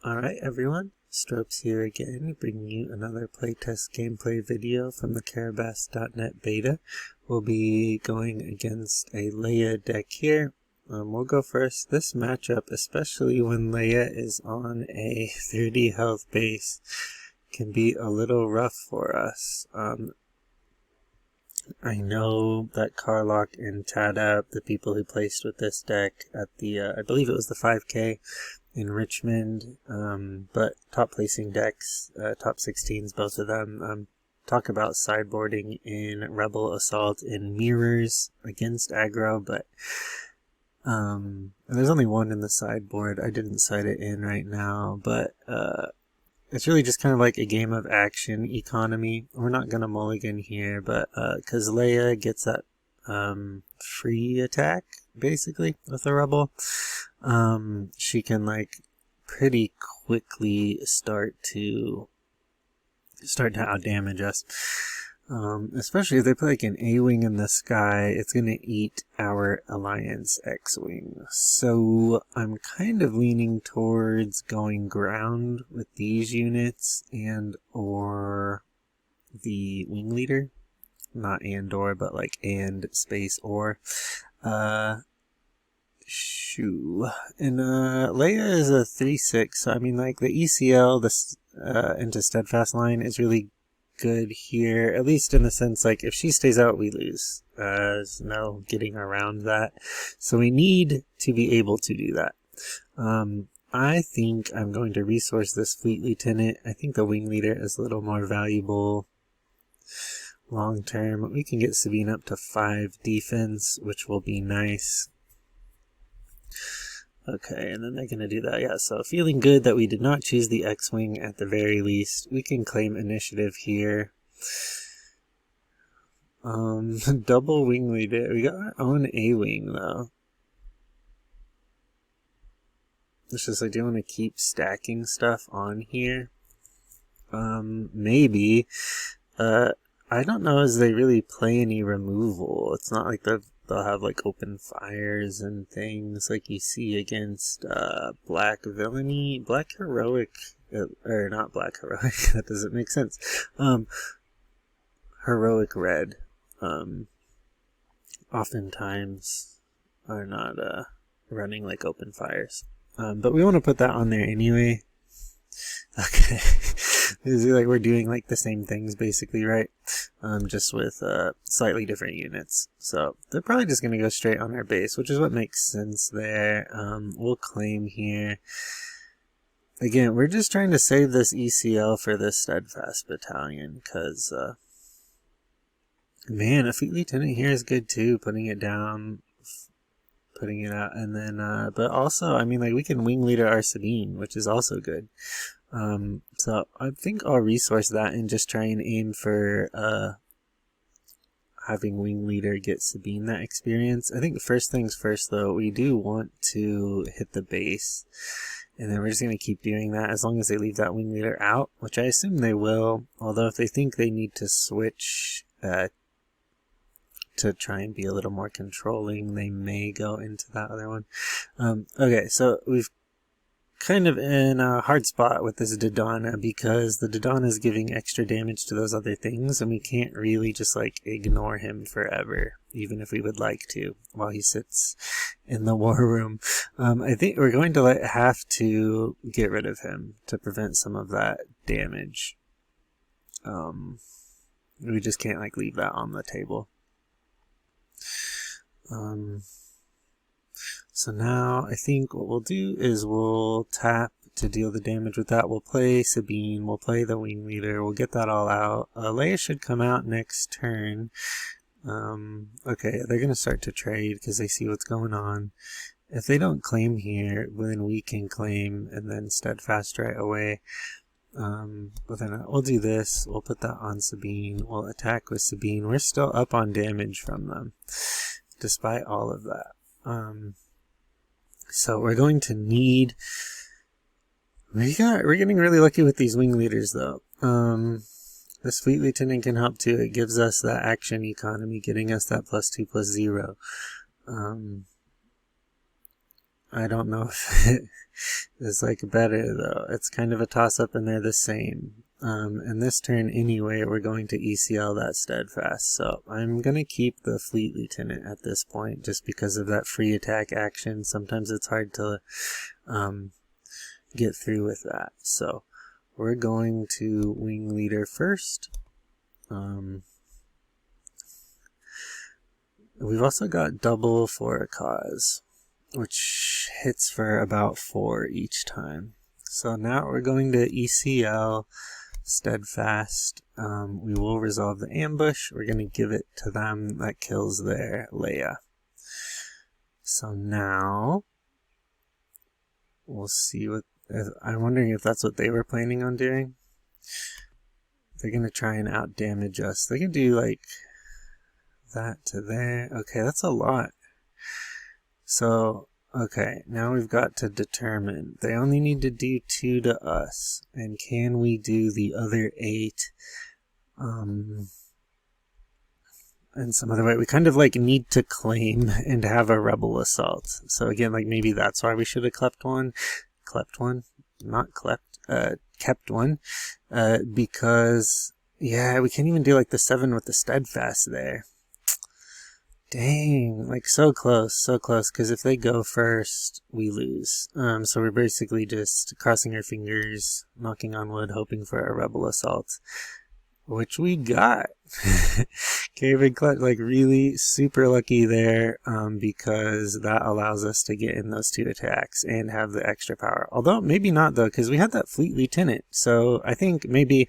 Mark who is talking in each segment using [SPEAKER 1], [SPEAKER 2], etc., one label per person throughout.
[SPEAKER 1] Alright everyone, Stropes here again, bringing you another playtest gameplay video from the Karabast beta. We'll be going against a Leia deck here. We'll go first. This matchup, especially when Leia is on a 30 health base, can be a little rough for us. I know that Carlock and Tadab, the people who placed with this deck at the, I believe it was the 5K, in Richmond, but top placing decks, top 16s, both of them, talk about sideboarding in Rebel Assault in Mirrors against aggro, but there's only one in the sideboard. I didn't cite it in right now, but it's really just kind of like a game of action economy. We're not going to mulligan here, but because Leia gets that free attack, basically, with a Rebel, she can like pretty quickly start to outdamage us. Especially if they put like an A-Wing in the sky, it's going to eat our Alliance X-Wing. So I'm kind of leaning towards going ground with these units and or the Wing Leader. Not and or, but like and space or. Shoo. And Leia is a 3/6, so I mean like the ECL into Steadfast line is really good here, at least in the sense like if she stays out we lose. There's no getting around that, so we need to be able to do that. I think I'm going to resource this Fleet Lieutenant. I think the Wing Leader is a little more valuable long term. We can get Sabine up to 5 defense, which will be nice. Okay, and then they're going to do that. Yeah, so feeling good that we did not choose the X-Wing at the very least. We can claim initiative here. Double Wing Leader. We got our own A-Wing, though. It's just like, do you want to keep stacking stuff on here? Maybe. I don't know as they really play any removal. It's not like they'll have like open fires and things like you see against Black Villainy, Black Heroic, or not Black Heroic, that doesn't make sense. Heroic Red, oftentimes are not running like open fires. But we want to put that on there anyway. Okay. It's like we're doing like the same things basically, right? Just with slightly different units. So they're probably just going to go straight on our base, which is what makes sense there. We'll claim here. Again, we're just trying to save this ECL for this Steadfast Battalion, because man, a Fleet Lieutenant here is good too, putting it down, putting it out, and then but also, I mean, like we can Wing Leader our Sabine, which is also good. So I think I'll resource that and just try and aim for having Wing Leader get Sabine that experience. I think first things first though, we do want to hit the base, and then we're just going to keep doing that as long as they leave that Wing Leader out, which I assume they will, although if they think they need to switch to try and be a little more controlling, they may go into that other one. Okay, so we've kind of in a hard spot with this Dodonna, because the Dodonna is giving extra damage to those other things, and we can't really just like ignore him forever, even if we would like to, while he sits in the war room. I think we're going to have to get rid of him to prevent some of that damage. We just can't like leave that on the table. So now I think what we'll do is we'll tap to deal the damage with that. We'll play Sabine, we'll play the Wing Leader, we'll get that all out. Leia should come out next turn. Okay, they're going to start to trade because they see what's going on. If they don't claim here, then we can claim and then Steadfast right away. But then we'll do this, we'll put that on Sabine, we'll attack with Sabine. We're still up on damage from them, despite all of that. So we're going to need, we're getting really lucky with these Wing Leaders though. This Fleet Lieutenant can help too. It gives us that action economy, getting us that +2/+0. I don't know if is like better though. It's kind of a toss-up and they're the same. And this turn anyway, we're going to ECL that Steadfast. So I'm going to keep the Fleet Lieutenant at this point just because of that free attack action. Sometimes it's hard to get through with that. So we're going to Wing Leader first. We've also got double for a cause, which hits for about 4 each time. So now we're going to ECL Steadfast. We will resolve the ambush. We're going to give it to them. That kills their Leia. So now we'll see what... I'm wondering if that's what they were planning on doing. They're going to try and out-damage us. They can do like that to there. Okay, that's a lot. So, okay, now we've got to determine. They only need to do 2 to us. And can we do the other 8 in some other way? We kind of like need to claim and have a rebel assault. So again, like maybe that's why we should have kept one. Kept one. Because, yeah, we can't even do like the 7 with the Steadfast there. Dang, like so close, because if they go first, we lose. So we're basically just crossing our fingers, knocking on wood, hoping for a rebel assault, which we got. Cave and Clutch, like really super lucky there, because that allows us to get in those 2 attacks and have the extra power. Although maybe not though, because we had that Fleet Lieutenant, so I think maybe...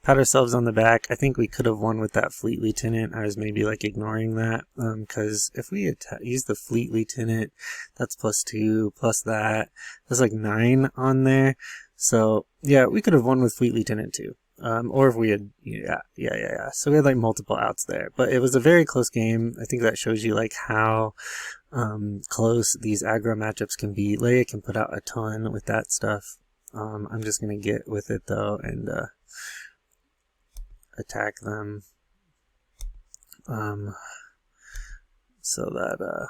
[SPEAKER 1] pat ourselves on the back. I think we could have won with that Fleet Lieutenant. I was maybe like ignoring that, because if we use the Fleet Lieutenant, that's +2 plus that. That's like 9 on there. So yeah, we could have won with Fleet Lieutenant too. Or if we had, yeah. So we had like multiple outs there, but it was a very close game. I think that shows you like how close these aggro matchups can be. Leia can put out a ton with that stuff. I'm just gonna get with it though and attack them, so that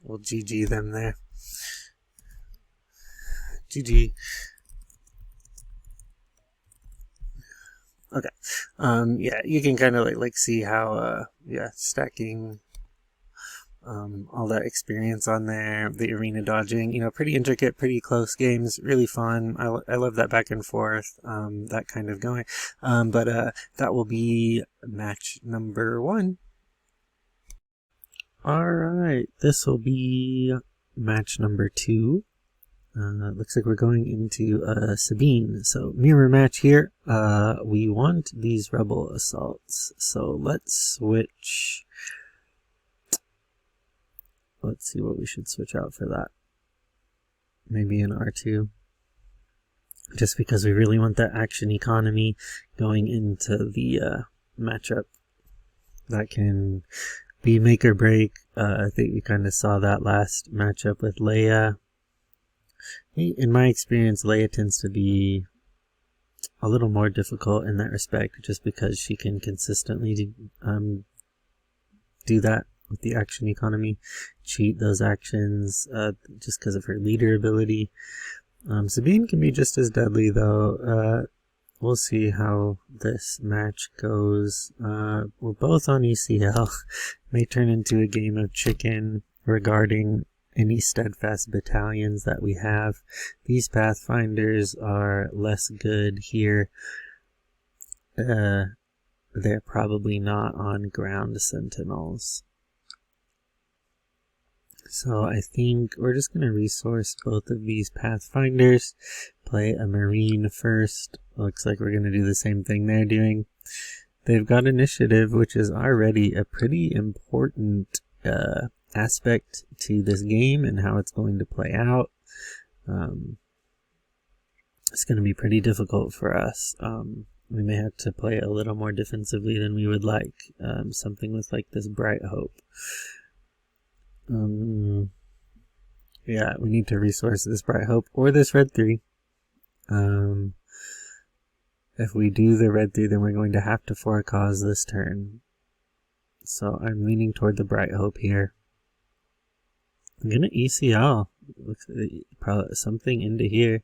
[SPEAKER 1] we'll GG them there. GG. Okay. Yeah, you can kind of like see how stacking all that experience on there, the arena dodging, you know, pretty intricate, pretty close games, really fun. I love that back and forth, that kind of going. But that will be match number 1. Alright, this will be match number 2. Looks like we're going into Sabine. So mirror match here. We want these rebel assaults. So let's switch. Let's see what we should switch out for that. Maybe an R2. Just because we really want that action economy going into the matchup. That can be make or break. I think we kind of saw that last matchup with Leia. In my experience, Leia tends to be a little more difficult in that respect, just because she can consistently do that with the action economy, cheat those actions just because of her leader ability. Sabine can be just as deadly though. We'll see how this match goes. We're both on ECL. May turn into a game of chicken regarding any steadfast battalions that we have. These Pathfinders are less good here. They're probably not on ground sentinels. So I think we're just going to resource both of these Pathfinders, play a Marine first. Looks like we're going to do the same thing they're doing. They've got initiative, which is already a pretty important aspect to this game and how it's going to play out. It's going to be pretty difficult for us. We may have to play a little more defensively than we would like. Something with like this Bright Hope. Yeah, we need to resource this Bright Hope or this Red 3. If we do the Red 3, then we're going to have to for a cause this turn. So I'm leaning toward the Bright Hope here. I'm gonna ECL. Looks like probably something into here.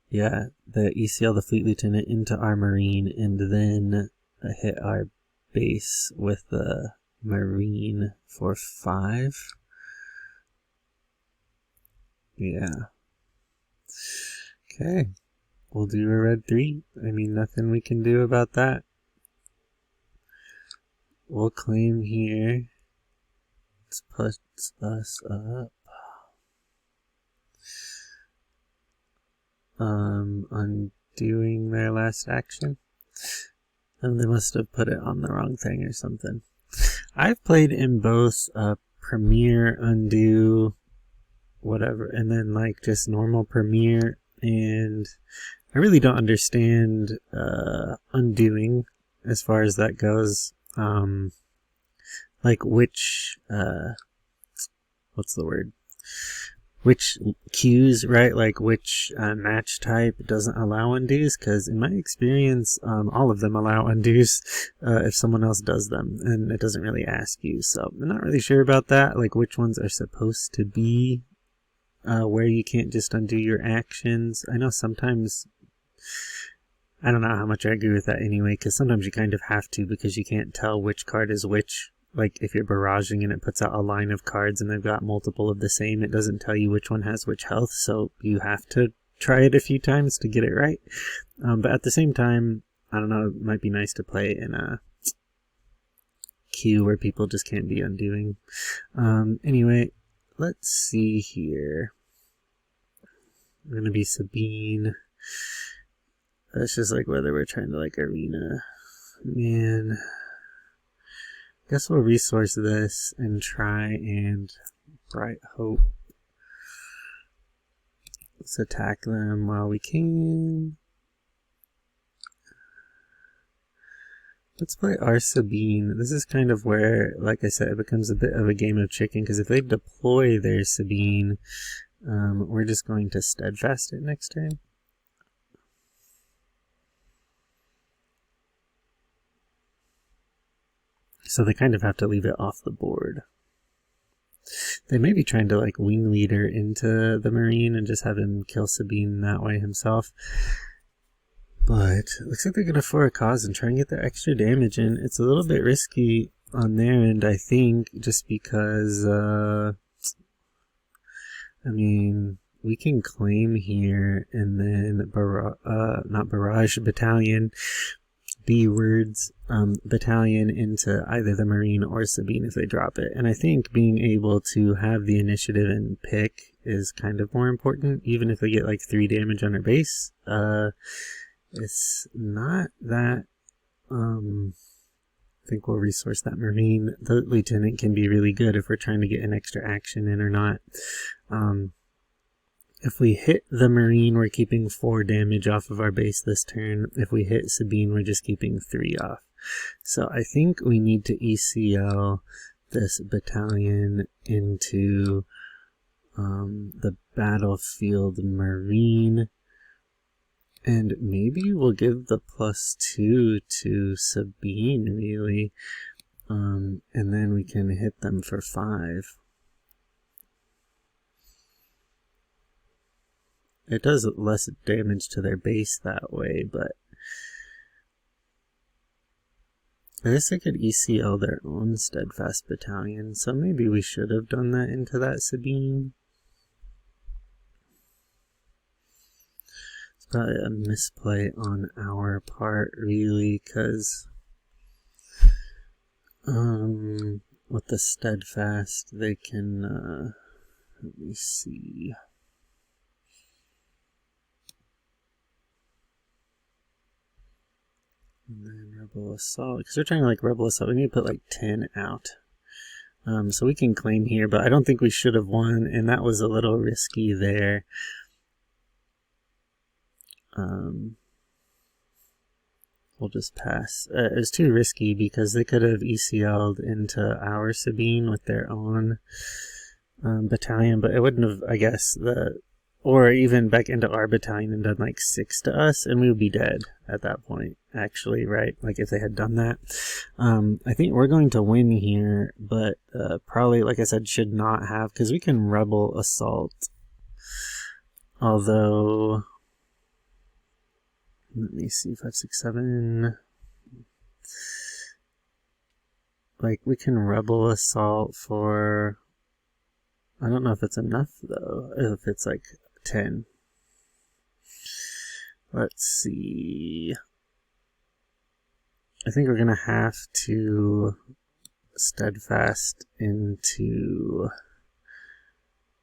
[SPEAKER 1] Yeah, the ECL the Fleet Lieutenant into our Marine, and then hit our base with the Marine for 5. Yeah. Okay. We'll do a red 3. I mean, nothing we can do about that. We'll claim here. This puts us up. Undoing their last action. And they must have put it on the wrong thing or something. I've played in both Premier, Undo, whatever, and then like just normal Premier, and I really don't understand undoing as far as that goes. Like which what's the word? Which queues, right? Like which match type doesn't allow undos? Because in my experience, all of them allow undos if someone else does them, and it doesn't really ask you. So I'm not really sure about that. Like which ones are supposed to be where you can't just undo your actions. I know sometimes, I don't know how much I agree with that anyway, because sometimes you kind of have to, because you can't tell which card is which. Like if you're barraging and it puts out a line of cards and they've got multiple of the same, it doesn't tell you which one has which health, so you have to try it a few times to get it right. But at the same time, I don't know, it might be nice to play in a queue where people just can't be undoing. Anyway, let's see here. I'm gonna be Sabine. That's just like whether we're trying to like arena. Man. Guess we'll resource this and try and Bright Hope. Let's attack them while we can. Let's play our Sabine. This is kind of where, like I said, it becomes a bit of a game of chicken, because if they deploy their Sabine, we're just going to steadfast it next turn. So they kind of have to leave it off the board. They may be trying to like wing leader into the Marine and just have him kill Sabine that way himself. But it looks like they're going to for a cause and try and get the extra damage in. It's a little bit risky on their end, I think, just because, I mean, we can claim here and then, not barrage, battalion, B-words, battalion into either the Marine or Sabine if they drop it. And I think being able to have the initiative and pick is kind of more important, even if they get like 3 damage on their base. It's not that, I think we'll resource that Marine. The Lieutenant can be really good if we're trying to get an extra action in or not. If we hit the Marine, we're keeping 4 damage off of our base this turn. If we hit Sabine, we're just keeping 3 off. So I think we need to ECL this battalion into the battlefield Marine. And maybe we'll give the +2 to Sabine, really. And then we can hit them for 5. It does less damage to their base that way, but I guess I could ECL their own steadfast battalion, so maybe we should have done that into that Sabine. It's probably a misplay on our part, really, because with the steadfast, they can, let me see. And then Rebel Assault, because we're trying to like Rebel Assault, we need to put like 10 out. So we can claim here, but I don't think we should have won, and that was a little risky there. We'll just pass. It was too risky because they could have ECL'd into our Sabine with their own battalion, but it wouldn't have, I guess, the or even back into our battalion and done like 6 to us, and we would be dead at that point, actually, right? Like if they had done that. I think we're going to win here, but probably, like I said, should not have, because we can rebel assault. Although, let me see, 5, 6, 7. Like we can rebel assault for, I don't know if it's enough though, if it's like 10. Let's see. I think we're going to have to steadfast into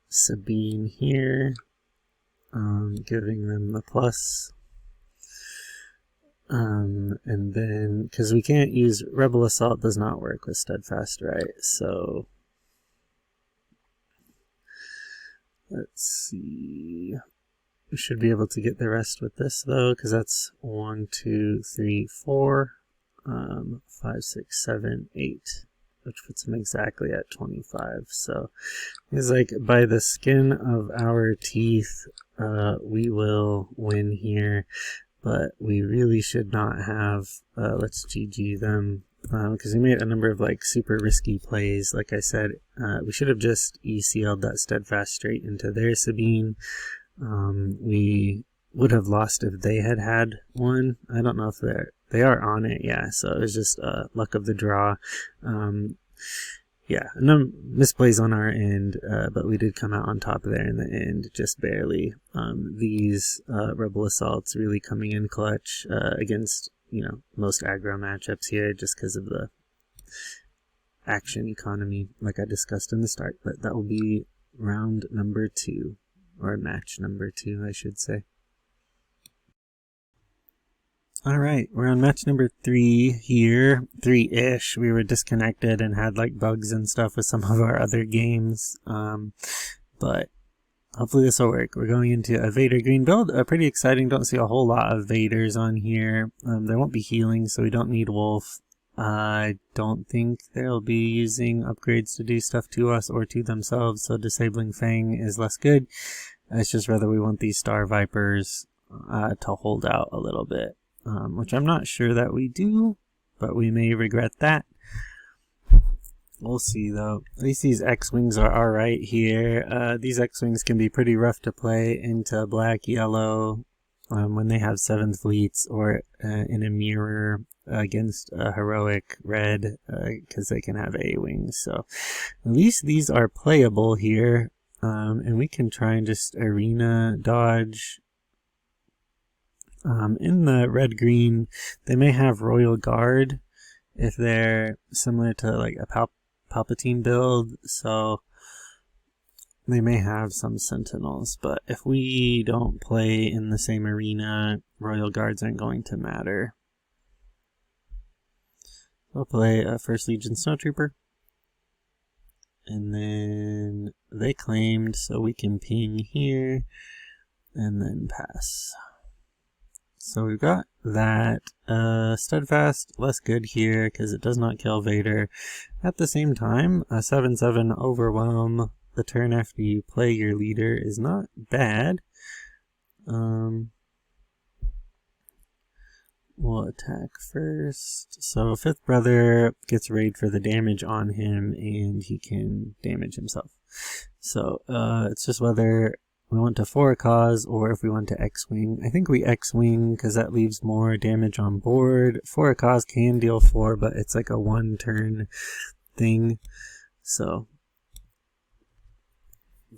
[SPEAKER 1] Sabine here, giving them the plus. And then, because we can't use Rebel Assault, does not work with Steadfast, right? So, let's see. We should be able to get the rest with this though, because that's 1, 2, 3, 4, 5, 6, 7, 8, which puts them exactly at 25. So it's like by the skin of our teeth, we will win here, but we really should not have. Let's GG them. Because we made a number of like super risky plays. Like I said, we should have just ECL'd that Steadfast straight into their Sabine. We would have lost if they had had one. I don't know if they are on it, yeah, so it was just luck of the draw. Yeah, no misplays on our end, but we did come out on top there in the end, just barely. These Rebel Assaults really coming in clutch against, you know, most aggro matchups here, just because of the action economy, like I discussed in the start. But that will be round number 2. Or match number 2, I should say. Alright, we're on match number 3 here. 3-ish. We were disconnected and had like bugs and stuff with some of our other games. But hopefully this will work. We're going into a Vader green build. Pretty exciting. Don't see a whole lot of Vaders on here. There won't be healing, so we don't need Wolf. I don't think they'll be using upgrades to do stuff to us or to themselves, so disabling Fang is less good. It's just rather we want these Star Vipers to hold out a little bit, which I'm not sure that we do, but we may regret that. We'll see though. At least these X-Wings are alright here. These X-Wings can be pretty rough to play into black, yellow, when they have 7th fleets, or in a mirror against a heroic red, because they can have A-Wings. So at least these are playable here, and we can try and just arena dodge. In the red-green, they may have Royal Guard if they're similar to like a Palpatine build, so they may have some Sentinels, but if we don't play in the same arena, Royal Guards aren't going to matter. We'll play a First Legion Snowtrooper, and then they claimed, so we can ping here, and then pass. So we've got that. Steadfast, less good here, because it does not kill Vader. At the same time, a 7/7 Overwhelm the turn after you play your leader is not bad. We'll attack first. So 5th brother gets raid for the damage on him, and he can damage himself. So it's just whether we want to for a cause or if we want to X-Wing. I think we X-Wing because that leaves more damage on board. For a cause can deal 4, but it's like a 1-turn thing. So,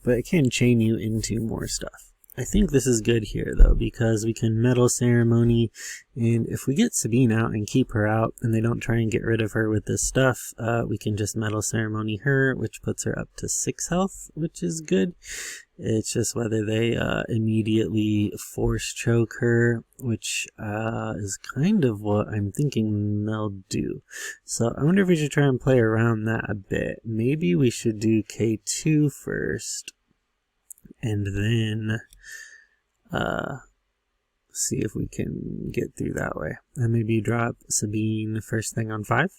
[SPEAKER 1] but it can chain you into more stuff. I think this is good here though, because we can Metal Ceremony, and if we get Sabine out and keep her out and they don't try and get rid of her with this stuff, we can just Metal Ceremony her, which puts her up to 6 health, which is good. It's just whether they immediately force choke her, which is kind of what I'm thinking they'll do. So I wonder if we should try and play around that a bit. Maybe we should do K2 first, and then see if we can get through that way. And maybe drop Sabine first thing on 5.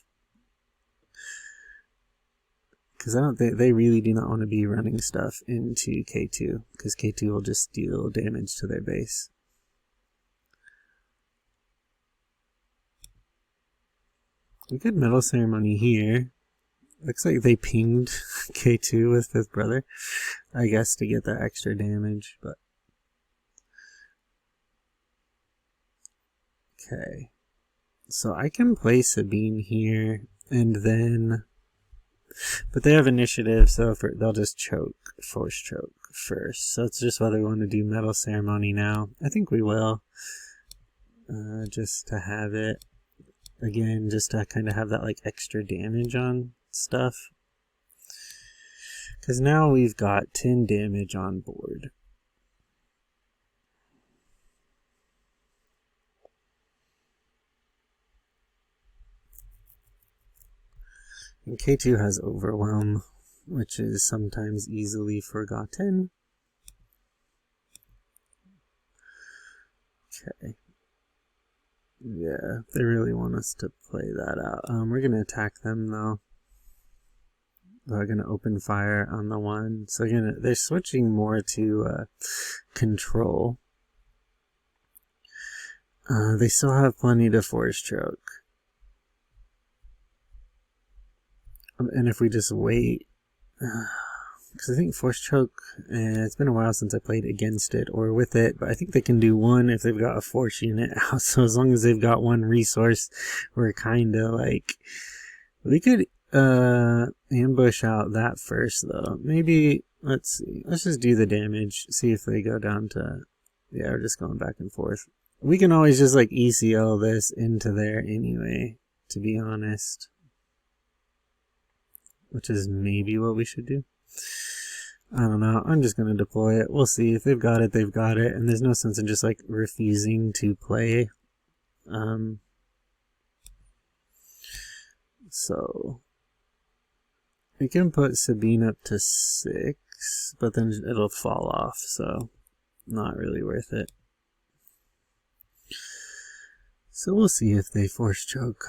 [SPEAKER 1] Because I don't think they really do not want to be running stuff into K2, because K2 will just deal damage to their base. A good Metal Ceremony here. Looks like they pinged K2 with 5th Brother, I guess, to get that extra damage, but... Okay. So I can play Sabine here, and then... But they have initiative, so they'll just choke, force choke first. So it's just whether we want to do Metal Ceremony now. I think we will. Just to have it. Again, just to kind of have that like extra damage on stuff. Because now we've got 10 damage on board. And K2 has Overwhelm, which is sometimes easily forgotten. Okay. Yeah, they really want us to play that out. We're going to attack them, though. They're going to open fire on the one. So again, they're switching more to control. They still have plenty to force choke. And if we just wait... Because I think Force Choke, it's been a while since I played against it or with it, but I think they can do one if they've got a Force unit out. So as long as they've got one resource, we're kind of like... We could ambush out that first, though. Maybe, let's see. Let's just do the damage, see if they go down to... Yeah, we're just going back and forth. We can always just like ECL this into there anyway, to be honest. Which is maybe what we should do. I don't know. I'm just going to deploy it. We'll see. If they've got it, they've got it. And there's no sense in just like refusing to play. So we can put Sabine up to 6, but then it'll fall off. So not really worth it. So we'll see if they force choke.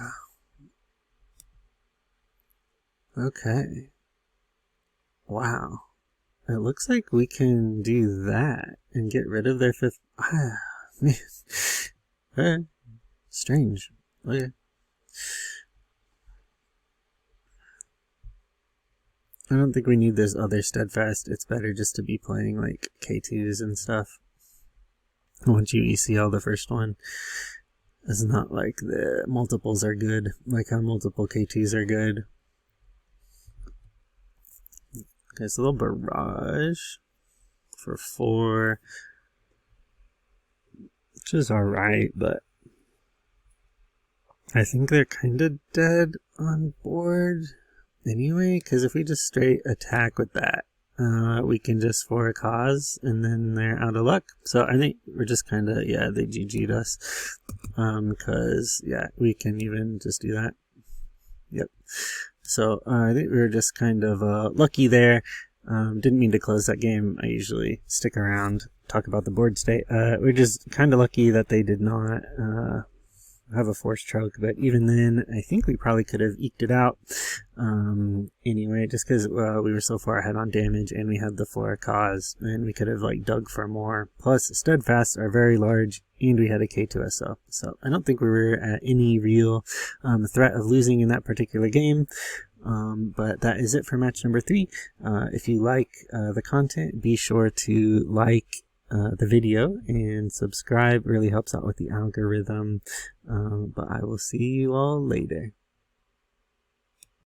[SPEAKER 1] Okay. Wow. It looks like we can do that and get rid of their 5th... Man. Strange. Okay. I don't think we need this other Steadfast. It's better just to be playing like K2s and stuff. Once you ECL the first one. It's not like the multiples are good. Like how multiple K2s are good. Okay, so they'll barrage for 4, which is alright, but I think they're kind of dead on board anyway, because if we just straight attack with that, we can just for a cause, and then they're out of luck. So I think we're just kind of, yeah, they GG'd us, because, yeah, we can even just do that. Yep. So I think we were just kind of lucky there. Didn't mean to close that game. I usually stick around, talk about the board state. We're just kind of lucky that they did not have a force choke, but even then, I think we probably could have eked it out anyway, just because we were so far ahead on damage and we had the for a cause, and we could have like dug for more. Plus, Steadfasts are very large, and we had a K2SO, so I don't think we were at any real threat of losing in that particular game. But that is it for match number 3. If you like the content, be sure to like the video and subscribe. Really helps out with the algorithm. But I will see you all later.